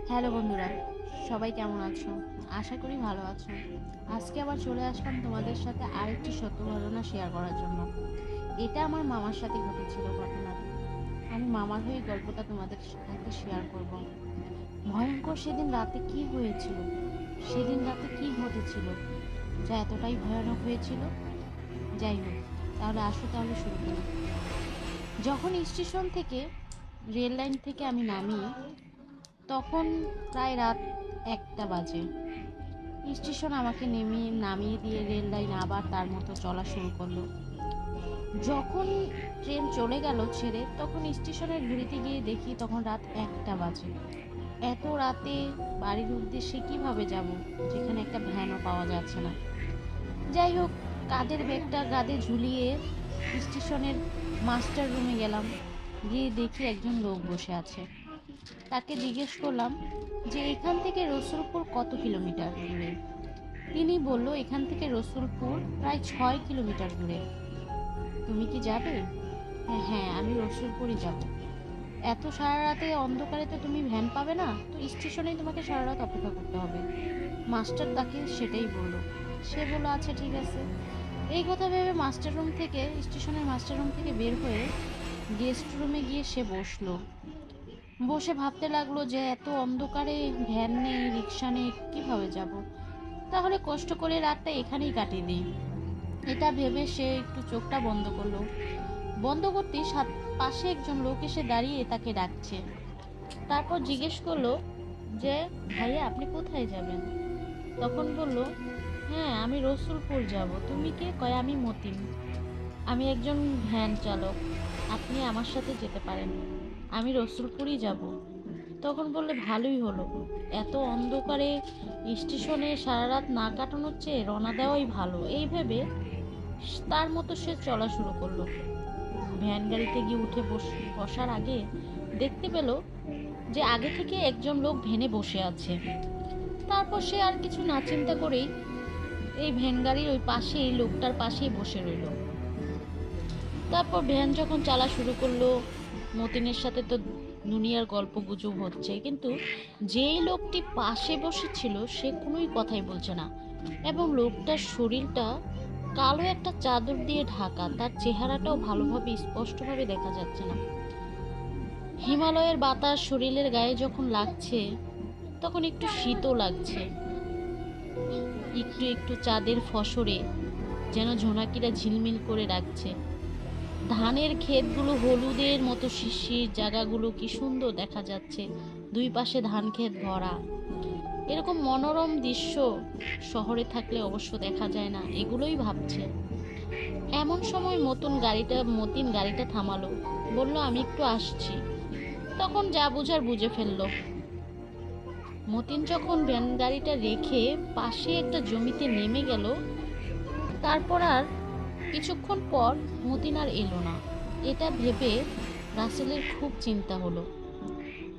Hello বন্ধুরা, সবাই কেমন আছো? আশা করি ভালো আছো। আজকে আবার চলে আসলাম তোমাদের সাথে আরেকটি সত্য ঘটনা শেয়ার করার জন্য। এটা আমার মামার সাথে ঘটেছিল ঘটনাটি। আমি মামার হয়ে গল্পটা তোমাদের সাথে শেয়ার করব। ভয়ঙ্কর সেদিন রাতে কি হয়েছিল, সেদিন রাতে কি ঘটেছিল যা এতটাই ভয়ানক হয়েছিল। যাই হোক, তাহলে শুরু করি। যখন স্টেশন থেকে রেল লাইন থেকে আমি নামি, তখন প্রায় রাত 1টা বাজে। স্টেশন আমাকে নামিয়ে দিয়ে রেল লাইন আবার তার মতো চলা শুরু করলো। যখন ট্রেন চলে গেল ছেড়ে, তখন স্টেশনের ঘড়িতে গিয়ে দেখি তখন রাত 1টা বাজে। এত রাতে বাড়ির উদ্দেশ্যে কিভাবে যাব, যেখানে একটা ভ্যানও পাওয়া যাচ্ছে না। যাই হোক, কাঁধের ব্যাগটা কাঁধে ঝুলিয়ে স্টেশনের মাস্টার রুমে গেলাম। গিয়ে দেখি একজন লোক বসে আছে। তাকে জিজ্ঞেস করলাম যে এখান থেকে রসুলপুর কত কিলোমিটার দূরে। তিনি বলল এখান থেকে রসুলপুর প্রায় 6 কিলোমিটার দূরে। তুমি কি যাবে? হ্যাঁ হ্যাঁ, আমি রসুলপুরই যাব। এত সারা রাতে অন্ধকারে তো তুমি ভ্যান পাবে না, তো স্টেশনেই তোমাকে সারা রাত অপেক্ষা করতে হবে। মাস্টার তাকে সেটাই বলল। সে বলল আচ্ছা ঠিক আছে। এই কথা ভেবে স্টেশনের মাস্টার রুম থেকে বের হয়ে গেস্ট রুমে গিয়ে সে বসলো। বসে ভাবতে লাগলো যে এত অন্ধকারে ভ্যান নেই, রিক্সা নেই, কিভাবে যাব। তাহলে কষ্ট করে রাতটা এখানেই কাটিয়ে দিই। এটা ভেবে সে একটু চোখটা বন্ধ করলো। বন্ধ করতেই পাশে একজন লোক এসে দাঁড়িয়ে তাকে ডাকছে। তারপর জিজ্ঞেস করলো যে ভাইয়া আপনি কোথায় যাবেন? তখন বলল, হ্যাঁ আমি রসুলপুর যাব। তুমি কে? কয় আমি মতিন, আমি একজন ভ্যান চালক, আপনি আমার সাথে যেতে পারেন, আমি রসুলপুরই যাব। তখন বললে ভালোই হলো, এত অন্ধকারে স্টেশনে সারা রাত না কাটানোর চেয়ে রওনা দেওয়াই ভালো। এই ভেবে তার মতো সে চলা শুরু করলো। ভ্যান গাড়িতে গিয়ে উঠে বসার আগে দেখতে পেল যে আগে থেকে একজন লোক ভ্যানে বসে আছে। তারপর সে আর কিছু না চিন্তা করেই এই ভ্যান গাড়ির ওই পাশেই লোকটার পাশেই বসে রইল। তারপর ভ্যান যখন চালা শুরু করলো, মতিনের সাথে তো দুনিয়ার গল্প গুজব হচ্ছে, কিন্তু যেই লোকটি পাশে বসেছিল সে কোনোই কথাই বলছে না। এবং লোকটার শরীরটা কালো একটা চাদর দিয়ে ঢাকা, তার চেহারাটাও ভালোভাবে স্পষ্টভাবে দেখা যাচ্ছে না। হিমালয়ের বাতাস শরীরের গায়ে যখন লাগছে, তখন একটু শীতও লাগছে। একটু একটু চাঁদের ফসরে যেন ঝোনাকিরা ঝিলমিল করে রাখছে। ধানের ক্ষেতগুলো হলুদের মতো শিশির, জায়গাগুলো কি সুন্দর দেখা যাচ্ছে, দুই পাশে ধান ক্ষেত ভরা। এরকম মনোরম দৃশ্য শহরে থাকলে অবশ্য দেখা যায় না। এগুলোই ভাবছে। এমন সময় মতিন গাড়িটা থামালো, বলল আমি একটু আসছি। তখন যা বুঝার বুঝে ফেললো। মতিন যখন ভ্যান গাড়িটা রেখে পাশে একটা জমিতে নেমে গেল, তারপর আর কিছুক্ষণ পর মতিন আর এলো না। এটা ভেবে রাসেলের খুব চিন্তা হলো।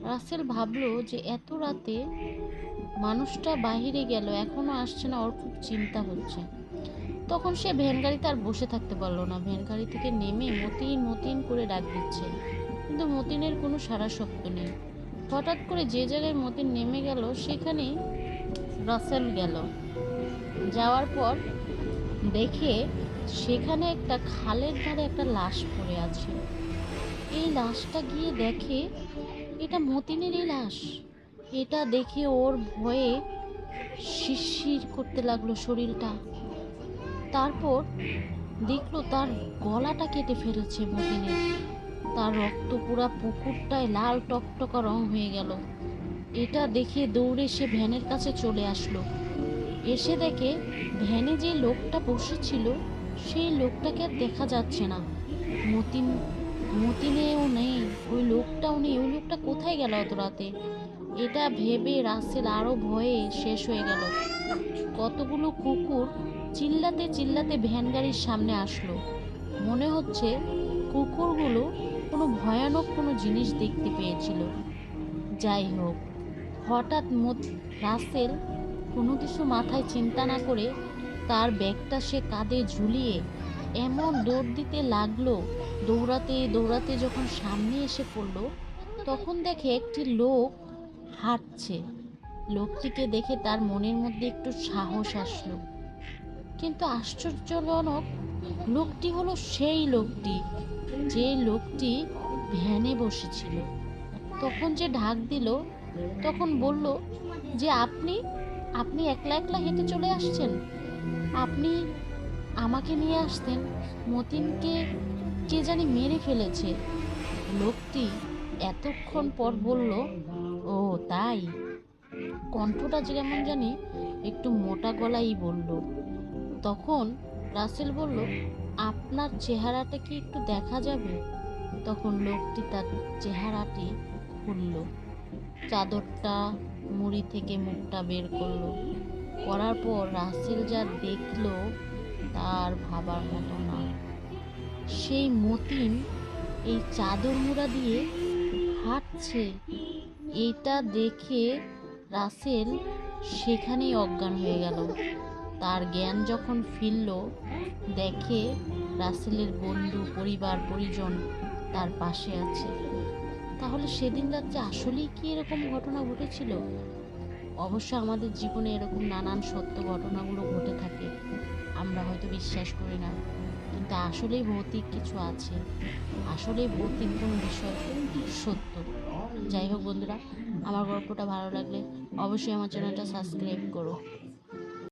রাসেল ভাবলো যে এত রাতে মানুষটা বাহিরে গেল, এখনো আসছে না, ওর খুব চিন্তা হচ্ছে। তখন সে ভ্যান গাড়িতে আর বসে থাকতে পারলো না। ভ্যান গাড়ি থেকে নেমে মতিন মতিন করে ডাক দিচ্ছে, কিন্তু মতিনের কোনো সাড়া শব্দ নেই। হঠাৎ করে যে জায়গায় মতিন নেমে গেল সেখানেই রাসেল গেল। যাওয়ার পর দেখে সেখানে একটা খালের ধারে একটা লাশ পড়ে আছে। এই লাশটা গিয়ে দেখে এটা মতিনেরই লাশ। এটা দেখে ওর ভয়ে শিরশির করতে লাগলো শরীরটা। তারপর দেখলো তার গলাটা কেটে ফেলেছে মতিনের। তার রক্ত পুরা পুকুরটায় লাল টকটকা রং হয়ে গেল। এটা দেখে দৌড়ে সে ভ্যানের কাছে চলে আসলো। এসে দেখে ভ্যানে যে লোকটা বসেছিল সেই লোকটাকে আর দেখা যাচ্ছে না। মতিন মতিনেও নেই, ওই লোকটাও নেই। ওই লোকটা কোথায় গেল অত রাতে? এটা ভেবে রাসেল আরো ভয়ে শেষ হয়ে গেল। কতগুলো কুকুর চিল্লাতে চিল্লাতে ভ্যান গাড়ির সামনে আসলো। মনে হচ্ছে কুকুরগুলো কোনো ভয়ানক কোনো জিনিস দেখতে পেয়েছিল। যাই হোক, হঠাৎ রাসেল কোনো কিছু মাথায় চিন্তা না করে তার ব্যাগটা সে কাঁধে ঝুলিয়ে এমন দৌড় দিতে লাগলো। দৌড়াতে দৌড়াতে যখন সামনে এসে পড়লো, তখন দেখে একটি লোক হাঁটছে। লোকটিকে দেখে তার মনের মধ্যে একটু সাহস আসলো। কিন্তু আশ্চর্যজনক, লোকটি হলো সেই লোকটি, যে লোকটি ভ্যানে বসেছিল। তখন যে ঢাক দিল, তখন বলল যে আপনি আপনি একলা একলা হেঁটে চলে আসছেন। আপনি আমাকে নিয়ে আসতেন, মতিনকে কে জানি মেরে ফেলেছে। লোকটি এতক্ষণ পর বলল, ও তাই। কণ্ঠটা যেমন জানি একটু মোটা গলাই বলল। তখন রাসেল বলল, আপনার চেহারাটা কি একটু দেখা যাবে? তখন লোকটি তার চেহারাটি খুলল, চাদরটা মুড়ি থেকে মুখটা বের করলো। করার পর রাসেল যা দেখলো তার ভাবার মতো না। সেই মতিন এই চাদর মুড়া দিয়ে হাঁটছে। এটা দেখে রাসেল সেখানেই অজ্ঞান হয়ে গেল। তার জ্ঞান যখন ফিরল, দেখে রাসেলের বন্ধু, পরিবার, পরিজন তার পাশে আছে। তাহলে সেদিন রাত্রে আসলেই কি এরকম ঘটনা ঘটেছিল? অবশ্য আমাদের জীবনে এরকম নানান সত্য ঘটনাগুলো ঘটে থাকে, আমরা হয়তো বিশ্বাস করি না, কিন্তু আসলেই ভৌতিক কিছু আছে, আসলেই ভৌতিক কোনো বিষয় সত্য। যাই হোক বন্ধুরা, আমার গল্পটা ভালো লাগলে অবশ্যই আমার চ্যানেলটা সাবস্ক্রাইব করো।